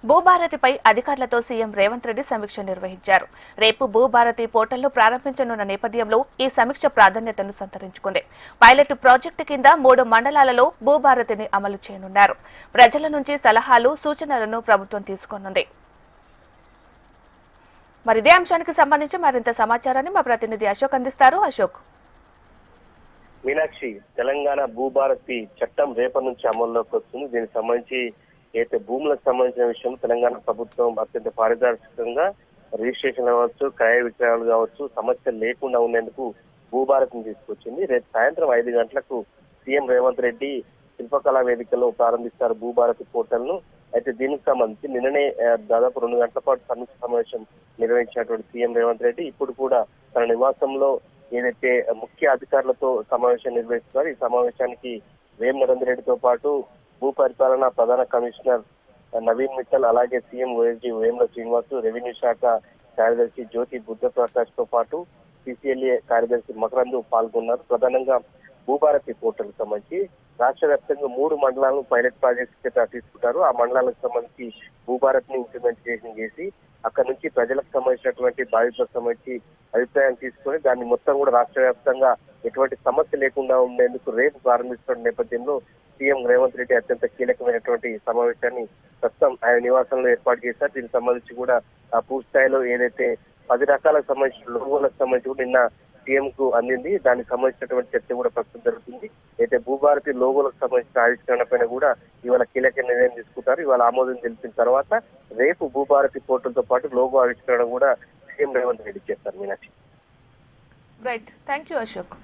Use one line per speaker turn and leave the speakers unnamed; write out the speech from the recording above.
భూభారతిపై అధికారులతో సీఎం రేవంత్ రెడ్డి సమీక్ష నిర్వహించారు. రేపు భూభారతి పోర్టల్ను ప్రారంభించనున్న నేపథ్యంలో ఈ సమీక్ష ప్రాధాన్యతను సంతరించుకుంది. పైలట్ ప్రాజెక్టు కింద 3 మండలాలలో భూభారతిని అమలు చేయనున్నారు. ప్రజల నుంచి సలహాలు, సూచనలను ప్రభుత్వం తీసుకోనుంది. మరి ఇదే అంశానికి సంబంధించి మరింత సమాచారాన్ని మా ప్రతినిధి అశోక్ అందిస్తారు. అశోక్.
మీనాక్షి, తెలంగాణ భూభారతి చట్టం రేపటి నుంచి అమల్లోకి వస్తుంది. దీనికి సంబంధించి అయితే భూములకు సంబంధించిన విషయం తెలంగాణ ప్రభుత్వం అత్యంత పారదర్శకంగా రిజిస్ట్రేషన్ కావచ్చు, క్రయ విక్రయాలు కావచ్చు సమస్యలు లేకుండా ఉండేందుకు భూభారతిని తీసుకొచ్చింది. రేపు సాయంత్రం 5 గంటలకు సీఎం రేవంత్ రెడ్డి శిల్పకళా వేదికలో ప్రారంభిస్తారు భూభారతి పోర్టల్ ను. అయితే దీనికి సంబంధించి నిన్ననే దాదాపు 2 గంటల పాటు సమీక్ష సమావేశం నిర్వహించినటువంటి సీఎం రేవంత్ రెడ్డి ఇప్పుడు కూడా తన నివాసంలో ఏదైతే ముఖ్య అధికారులతో సమావేశం నిర్వహిస్తున్నారు. ఈ సమావేశానికి వేం నరేందర్ రెడ్డితో పాటు భూ పరిపాలన ప్రధాన కమిషనర్ నవీన్ మిట్టల్, అలాగే CM OSD Vemula Srinivas, revenue శాఖ కార్యదర్శి జ్యోతి బుద్ధప్రకాష్ తో పాటు సిసిఎల్ఏ కార్యదర్శి మకరందు పాల్గొన్నారు. ప్రధానంగా భూభారతి పోర్టల్ కు సంబంధించి రాష్ట్ర వ్యాప్తంగా 3 మండలాలను పైలట్ ప్రాజెక్ట్స్ కింద తీసుకుంటారు. ఆ మండలాలకు సంబంధించి భూభారతిని ఇంప్లిమెంటేషన్ చేసి అక్కడ నుంచి ప్రజలకు సంబంధించినటువంటి బాధితులకు సంబంధించి అభిప్రాయం తీసుకొని దాన్ని మొత్తం కూడా రాష్ట్ర వ్యాప్తంగా ఎటువంటి సమస్య లేకుండా ఉండేందుకు రేపు ప్రారంభిస్తున్న నేపథ్యంలో సీఎం రేవంత్ రెడ్డి అత్యంత కీలకమైనటువంటి సమావేశాన్ని ప్రస్తుతం ఆయన నివాసంలో ఏర్పాటు చేశారు. దీనికి సంబంధించి కూడా పూర్తి స్థాయిలో ఏదైతే 10 రకాలకు సంబంధించిన లోగోలకు సంబంధించి కూడా నిన్న సీఎం కు అందింది. దానికి సంబంధించినటువంటి చర్చ కూడా ప్రస్తుతం జరుగుతుంది. అయితే భూభారతి లోగోలకు సంబంధించిన ఆవిష్కరణ పైన కూడా ఇవాళ కీలక నిర్ణయం తీసుకుంటారు. ఇవాళ ఆమోదం తెలిపిన తర్వాత రేపు భూభారతి పోర్టల్ తో పాటు లోగో ఆవిష్కరణ కూడా సీఎం రేవంత్ రెడ్డి చేస్తారు. Meenakshi.
Right, thank you Ashok.